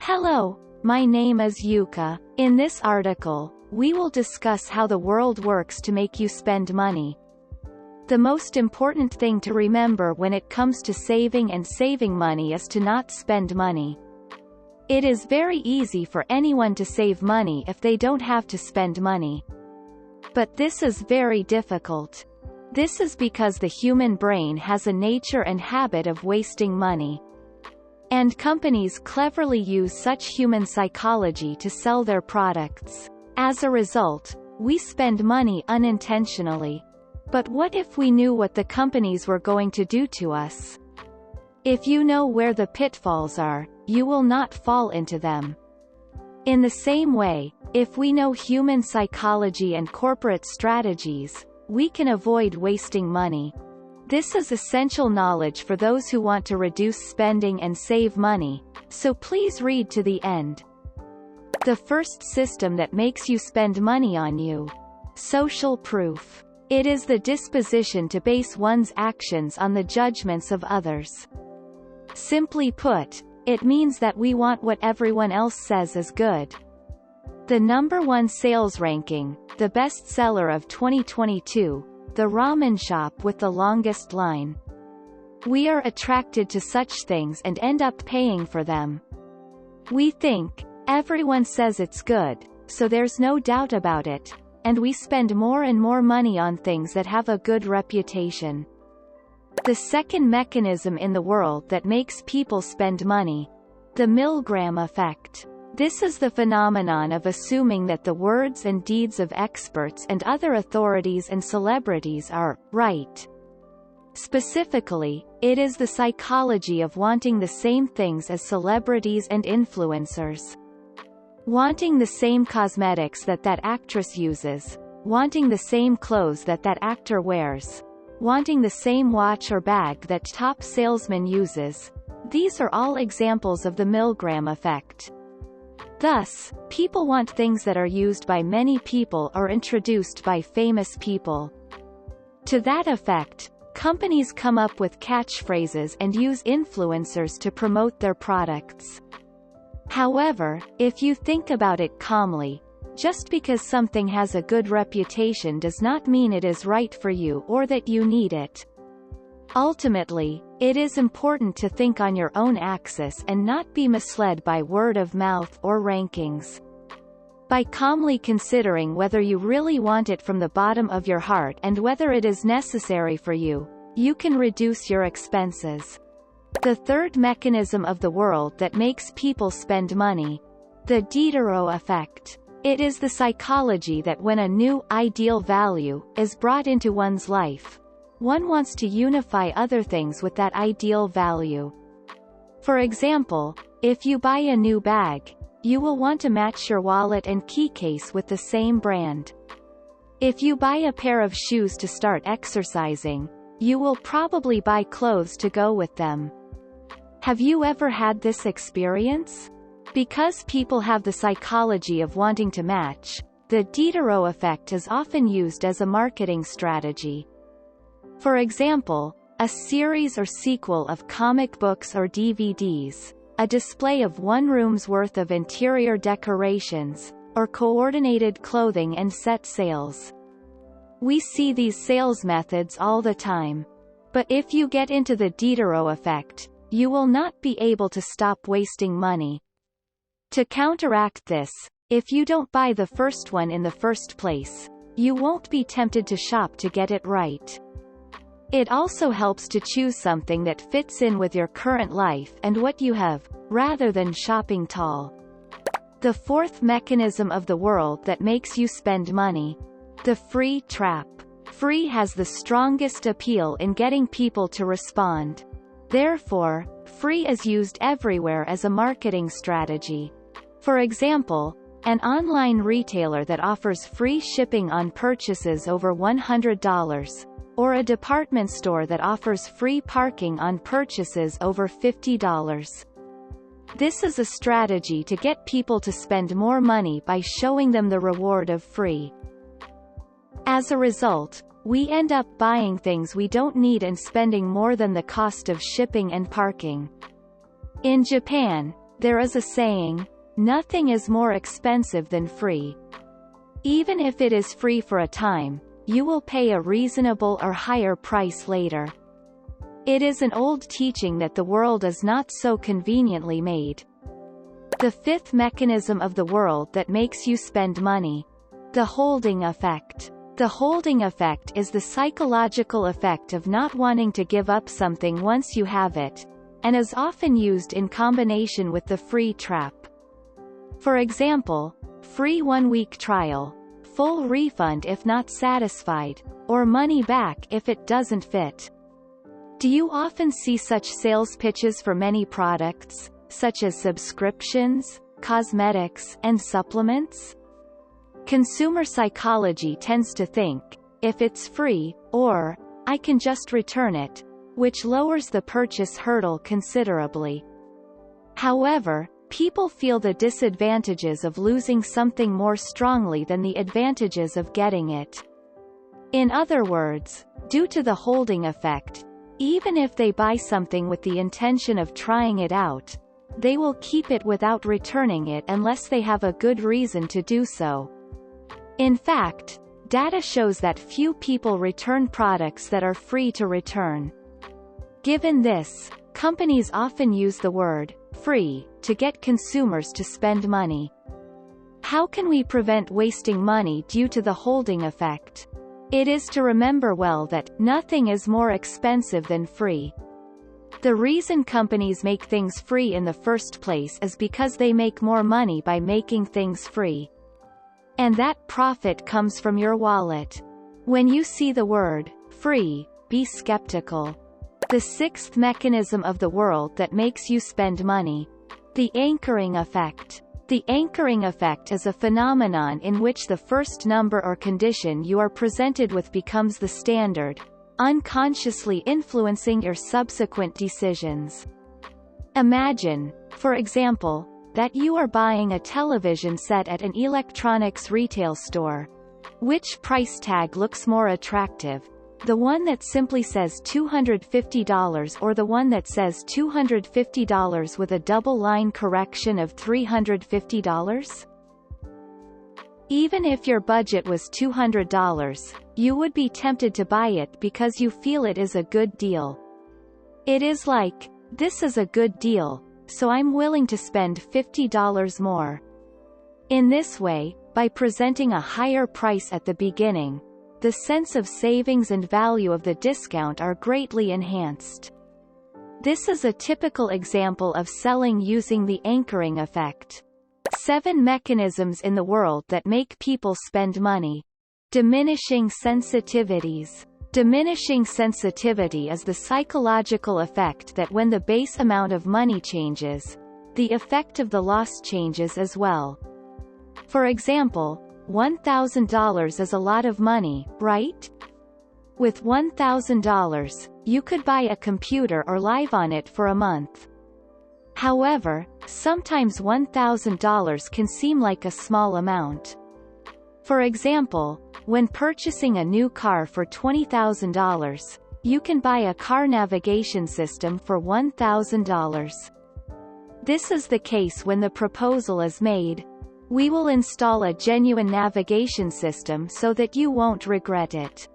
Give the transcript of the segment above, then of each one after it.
Hello, my name is Yuka. In this article, we will discuss how the world works to make you spend money. The most important thing to remember when it comes to saving money is to not spend money. It is very easy for anyone to save money if they don't have to spend money. But this is very difficult. This is because the human brain has a nature and habit of wasting money. And companies cleverly use such human psychology to sell their products. As a result, we spend money unintentionally. But what if we knew what the companies were going to do to us? If you know where the pitfalls are, you will not fall into them. In the same way, if we know human psychology and corporate strategies, we can avoid wasting money. This is essential knowledge for those who want to reduce spending and save money, so please read to the end. The first system that makes you spend money on you. Social proof. It is the disposition to base one's actions on the judgments of others. Simply put, it means that we want what everyone else says is good. The #1 sales ranking, the bestseller of 2022, the ramen shop with the longest line. We are attracted to such things and end up paying for them. We think, everyone says it's good, so there's no doubt about it, and we spend more and more money on things that have a good reputation. The second mechanism in the world that makes people spend money. The Milgram effect. This is the phenomenon of assuming that the words and deeds of experts and other authorities and celebrities are right. Specifically, it is the psychology of wanting the same things as celebrities and influencers. Wanting the same cosmetics that actress uses, wanting the same clothes that actor wears, wanting the same watch or bag that top salesman uses. These are all examples of the Milgram effect. Thus, people want things that are used by many people or introduced by famous people. To that effect, companies come up with catchphrases and use influencers to promote their products. However, if you think about it calmly, just because something has a good reputation does not mean it is right for you or that you need it. Ultimately, it is important to think on your own axis and not be misled by word of mouth or rankings. By calmly considering whether you really want it from the bottom of your heart and whether it is necessary for you, you can reduce your expenses. The third mechanism of the world that makes people spend money. The Diderot effect. It is the psychology that when a new, ideal value, is brought into one's life, one wants to unify other things with that ideal value. For example, if you buy a new bag, you will want to match your wallet and key case with the same brand. If you buy a pair of shoes to start exercising, you will probably buy clothes to go with them. Have you ever had this experience? Because people have the psychology of wanting to match, the Diderot effect is often used as a marketing strategy. For example, a series or sequel of comic books or DVDs, a display of one room's worth of interior decorations, or coordinated clothing and set sales. We see these sales methods all the time. But if you get into the Diderot effect, you will not be able to stop wasting money. To counteract this, if you don't buy the first one in the first place, you won't be tempted to shop to get it right. It also helps to choose something that fits in with your current life and what you have, rather than shopping tall. The fourth mechanism of the world that makes you spend money. The free trap. Free has the strongest appeal in getting people to respond. Therefore, free is used everywhere as a marketing strategy. For example, an online retailer that offers free shipping on purchases over $100, or a department store that offers free parking on purchases over $50. This is a strategy to get people to spend more money by showing them the reward of free. As a result, we end up buying things we don't need and spending more than the cost of shipping and parking. In Japan, There is a saying, nothing is more expensive than free. Even if it is free for a time, you will pay a reasonable or higher price later. It is an old teaching that the world is not so conveniently made. The fifth mechanism of the world that makes you spend money. The holding effect. The holding effect is the psychological effect of not wanting to give up something once you have it, and is often used in combination with the free trap. For example, free 1-week trial, full refund if not satisfied, or money back if it doesn't fit. Do you often see such sales pitches for many products, such as subscriptions, cosmetics, and supplements? Consumer psychology tends to think, if it's free, or, I can just return it, which lowers the purchase hurdle considerably. However, people feel the disadvantages of losing something more strongly than the advantages of getting it. In other words, due to the holding effect, even if they buy something with the intention of trying it out, they will keep it without returning it unless they have a good reason to do so. In fact, data shows that few people return products that are free to return. Given this, companies often use the word free to get consumers to spend money. How can we prevent wasting money due to the holding effect? It is to remember well that nothing is more expensive than free. The reason companies make things free in the first place is because they make more money by making things free. And that profit comes from your wallet. When you see the word free, be skeptical. The sixth mechanism of the world that makes you spend money. The anchoring effect. The anchoring effect is a phenomenon in which the first number or condition you are presented with becomes the standard, unconsciously influencing your subsequent decisions. Imagine, for example, that you are buying a television set at an electronics retail store. Which price tag looks more attractive? The one that simply says $250 or the one that says $250 with a double-line correction of $350? Even if your budget was $200, you would be tempted to buy it because you feel it is a good deal. It is like, this is a good deal, so I'm willing to spend $50 more. In this way, by presenting a higher price at the beginning, the sense of savings and value of the discount are greatly enhanced. This is a typical example of selling using the anchoring effect. 7 mechanisms in the world that make people spend money. Diminishing sensitivities. Diminishing sensitivity is the psychological effect that when the base amount of money changes, the effect of the loss changes as well. For example, $1,000 is a lot of money, right? With $1,000, you could buy a computer or live on it for a month. However, sometimes $1,000 can seem like a small amount. For example, when purchasing a new car for $20,000, you can buy a car navigation system for $1,000. This is the case when the proposal is made. We will install a genuine navigation system so that you won't regret it.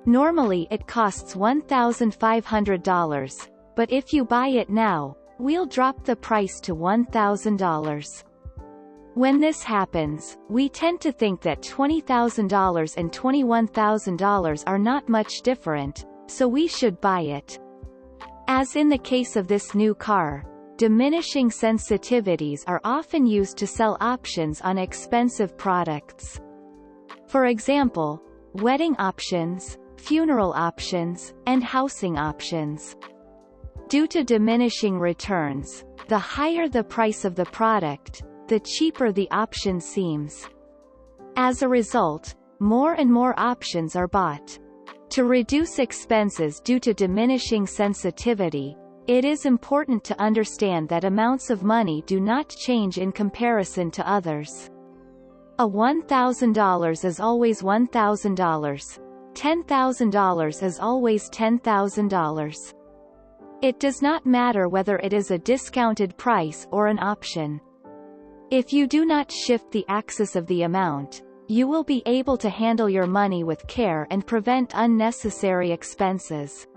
Normally it costs $1,500, but if you buy it now, we'll drop the price to $1,000. When this happens, we tend to think that $20,000 and $21,000 are not much different, so we should buy it. As in the case of this new car, diminishing sensitivities are often used to sell options on expensive products. For example, wedding options, funeral options, and housing options. Due to diminishing returns, the higher the price of the product, the cheaper the option seems. As a result, more and more options are bought. To reduce expenses due to diminishing sensitivity, it is important to understand that amounts of money do not change in comparison to others. A $1,000 is always $1,000. $10,000 is always $10,000. It does not matter whether it is a discounted price or an option. If you do not shift the axis of the amount, you will be able to handle your money with care and prevent unnecessary expenses.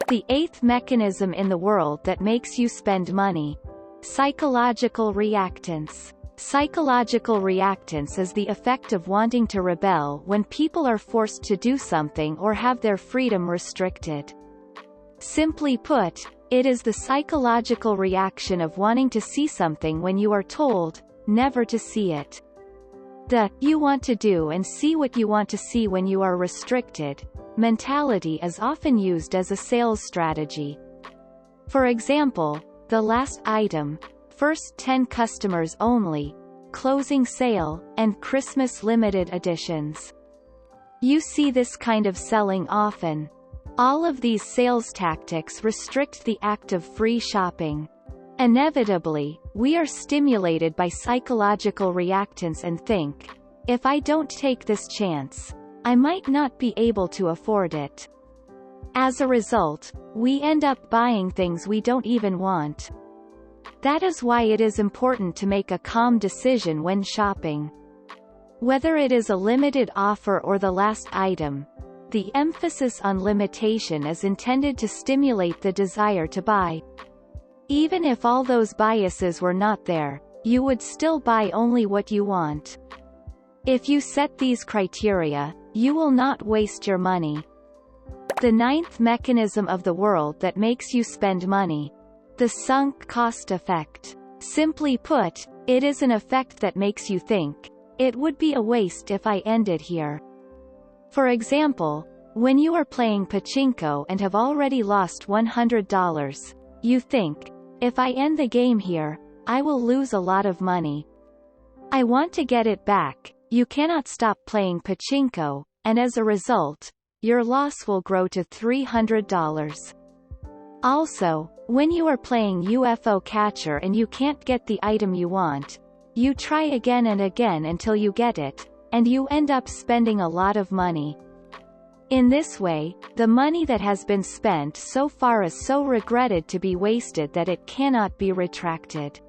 The eighth mechanism in the world that makes you spend money. Psychological reactance. Psychological reactance is the effect of wanting to rebel when people are forced to do something or have their freedom restricted. Simply put, it is the psychological reaction of wanting to see something when you are told, never to see it. The "you want to do and see what you want to see when you are restricted" mentality is often used as a sales strategy. For example, the last item, first 10 customers only, closing sale, and Christmas limited editions. You see this kind of selling often. All of these sales tactics restrict the act of free shopping. Inevitably, we are stimulated by psychological reactance and think, if I don't take this chance, I might not be able to afford it. As a result, we end up buying things we don't even want. That is why it is important to make a calm decision when shopping. Whether it is a limited offer or the last item, the emphasis on limitation is intended to stimulate the desire to buy. Even if all those biases were not there, you would still buy only what you want. If you set these criteria, you will not waste your money. The ninth mechanism of the world that makes you spend money. The sunk cost effect. Simply put, it is an effect that makes you think, it would be a waste if I ended here. For example, when you are playing pachinko and have already lost $100, you think, if I end the game here, I will lose a lot of money. I want to get it back. You cannot stop playing pachinko, and as a result, your loss will grow to $300. Also, when you are playing UFO catcher and you can't get the item you want, you try again and again until you get it, and you end up spending a lot of money. In this way, the money that has been spent so far is so regretted to be wasted that it cannot be retracted.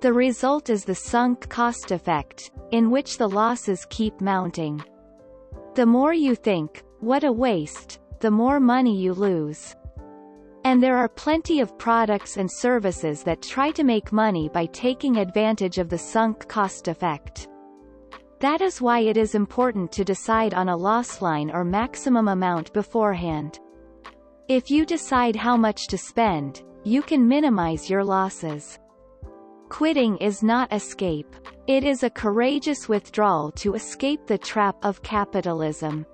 The result is the sunk cost effect, in which the losses keep mounting. The more you think, what a waste, the more money you lose. And there are plenty of products and services that try to make money by taking advantage of the sunk cost effect. That is why it is important to decide on a loss line or maximum amount beforehand. If you decide how much to spend, you can minimize your losses. Quitting is not escape. It is a courageous withdrawal to escape the trap of capitalism.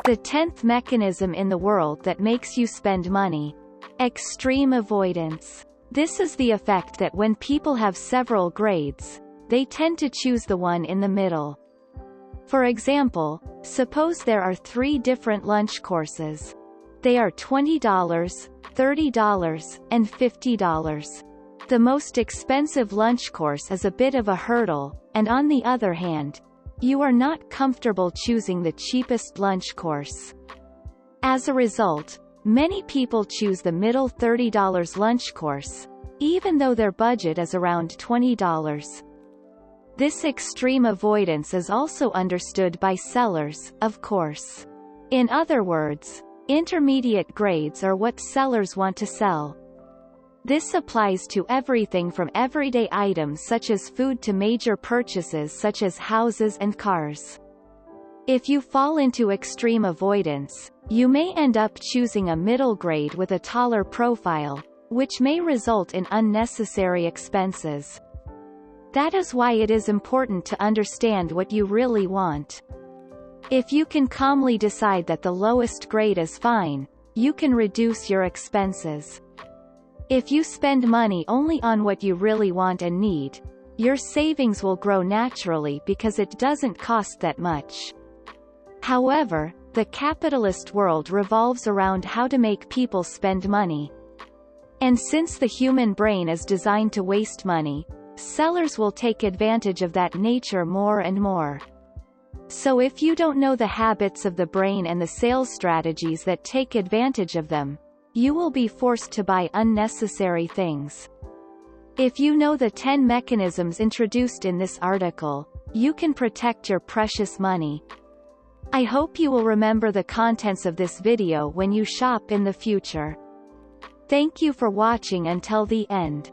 The 10th mechanism in the world that makes you spend money. Extreme avoidance. This is the effect that when people have several grades, they tend to choose the one in the middle. For example, suppose there are 3 different lunch courses. They are $20, $30, and $50. The most expensive lunch course is a bit of a hurdle, and on the other hand, you are not comfortable choosing the cheapest lunch course. As a result, many people choose the middle $30 lunch course, even though their budget is around $20. This extreme avoidance is also understood by sellers, of course. In other words, intermediate grades are what sellers want to sell. This applies to everything from everyday items such as food to major purchases such as houses and cars. If you fall into extreme avoidance, you may end up choosing a middle grade with a taller profile, which may result in unnecessary expenses. That is why it is important to understand what you really want. If you can calmly decide that the lowest grade is fine, you can reduce your expenses. If you spend money only on what you really want and need, your savings will grow naturally because it doesn't cost that much. However, the capitalist world revolves around how to make people spend money. And since the human brain is designed to waste money, sellers will take advantage of that nature more and more. So if you don't know the habits of the brain and the sales strategies that take advantage of them, you will be forced to buy unnecessary things. If you know the 10 mechanisms introduced in this article, you can protect your precious money. I hope you will remember the contents of this video when you shop in the future. Thank you for watching until the end.